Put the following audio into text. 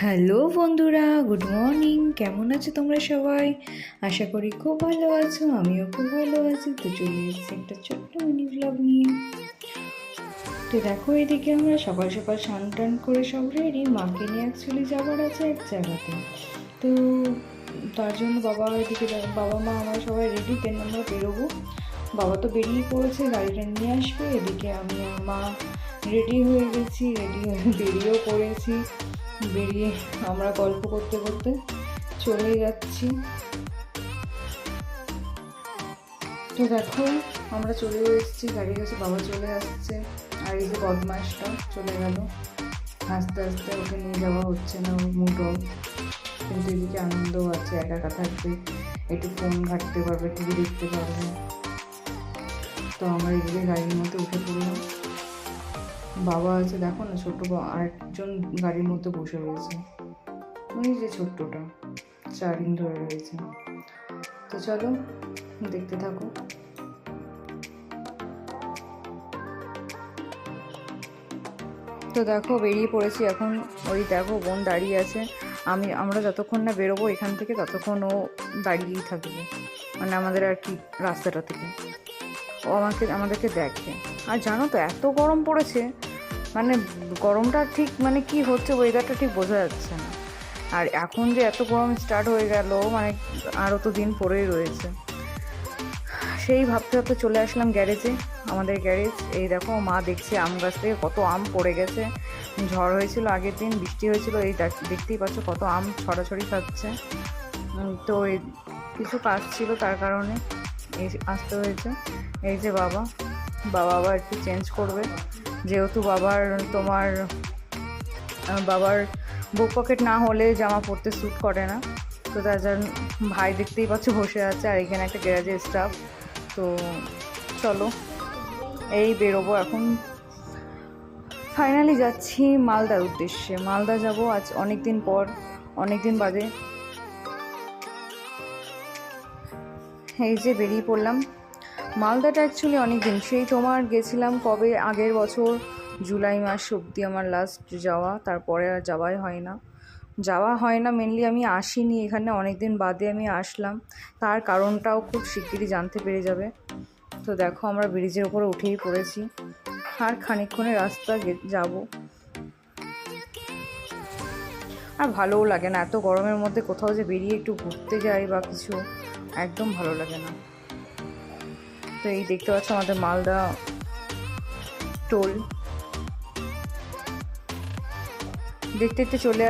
Hello বন্ধুরা, good morning. কেমন আছো তোমরা সবাই? আশা করি খুব ভালো আছো, আমিও খুব ভালো আছি। তো চলে এসেছি একটা ছোট্ট মিনি ব্লগ নিয়ে। তো দেখো, এদিকে আমরা সকাল সকাল স্নান টান করে সব রেডি। মাকে নিয়ে অ্যাকচুয়ালি যাবার আছে এক জায়গাতে। তো তার জন্য বাবা মা আমরা সবাই রেডি, দেন আমরা বেরোবো। বাবা তো বেরিয়ে পড়েছে, গাড়িটা নিয়ে আসবে। এদিকে আমি আর মা রেডি হয়ে গেছি, রেডি হয়ে বেরিয়েও পড়েছি। বেরিয়ে আমরা গল্প করতে করতে চলে যাচ্ছি। তো দেখো, আমরা চলে এসেছি, গাড়ির কাছে বাবা চলে আসছে। আর এই যে বদমাসটা চলে গেল, আস্তে আস্তে ওকে নিয়ে যাওয়া হচ্ছে না মুটো। কিন্তু এদিকে আনন্দও আছে, একা একা থাকবে, একটু ফোন ঘাঁটতে পারবে, টিভি দেখতে পারবে। তো আমরা এদিকে গাড়ির মধ্যে উঠে পড়লাম। বাবা আছে, দেখো না, ছোট আরেকজন গাড়ির মধ্যে বসে রয়েছে, ওই যে ছোট্টটা স্টারিং ধরে রয়েছে। তো চলো দেখতে থাকো। তো দেখো, বেরিয়ে পড়েছি এখন। ওই দেখো, বোন দাঁড়িয়ে আছে। আমরা যতক্ষণ না বেরোবো এখান থেকে ততক্ষণ ও দাঁড়িয়েই থাকবে, মানে আমাদের আর কি রাস্তাটা থেকে। ও আমাদেরকে দেখে। আর জানো তো, এত গরম পড়েছে, মানে গরমটা ঠিক মানে কি হচ্ছে, ওয়েদারটা ঠিক বোঝা যাচ্ছে না। আর এখন যে এত গরম স্টার্ট হয়ে গেল, মানে আরও তো দিন পরেই রয়েছে। সেই ভাবতে ভাবতে চলে আসলাম গ্যারেজে, আমাদের গ্যারেজ। এই দেখো, মা দেখছে আম গাছ থেকে কত আম পড়ে গেছে। ঝড় হয়েছিল আগের দিন, বৃষ্টি হয়েছিল, এই দেখতেই পাচ্ছ কত আম ছড়াছড়ি খাচ্ছে। তো এই কিছু কাজ ছিল, তার কারণে আসতে হয়েছে। এই যে বাবা আবার একটু চেঞ্জ করবে, যেহেতু বাবার বুক পকেট না হলে জামা পরতে স্যুট করে না। তো তার জন্য ভাই দেখতেই পাচ্ছ বসে আছে, আর এখানে একটা গ্যারেজের স্টাফ। তো চলো, এই বেরোবো এখন। ফাইনালি যাচ্ছি মালদার উদ্দেশ্যে। মালদা যাব আজ অনেক দিন পর, অনেক দিন বাদে। এই যে বেরিয়ে পড়লাম। মালদাটা অ্যাকচুয়ালি অনেক দিন, সেই তোমার গেছিলাম কবে, আগের বছর জুলাই মাস অবধি আমার লাস্ট যাওয়া। তারপরে আর যাওয়া হয় না মেনলি আমি আসিনি এখানে, অনেক দিন বাদে আমি আসলাম। তার কারণটাও খুব শিগগিরই জানতে পেরে যাবে। তো দেখো, আমরা ব্রিজের উপরে উঠেই পড়েছি, আর খানিকক্ষণের রাস্তা যাব। আর ভালোও লাগে না এত গরমের মধ্যে কোথাও যে বেরিয়ে একটু ঘুরতে যাই বা কিছু, একদম ভালো লাগে না। তো এই দেখতে পাচ্ছ আমাদের মালদা টোল, দেখতে দেখতে চলে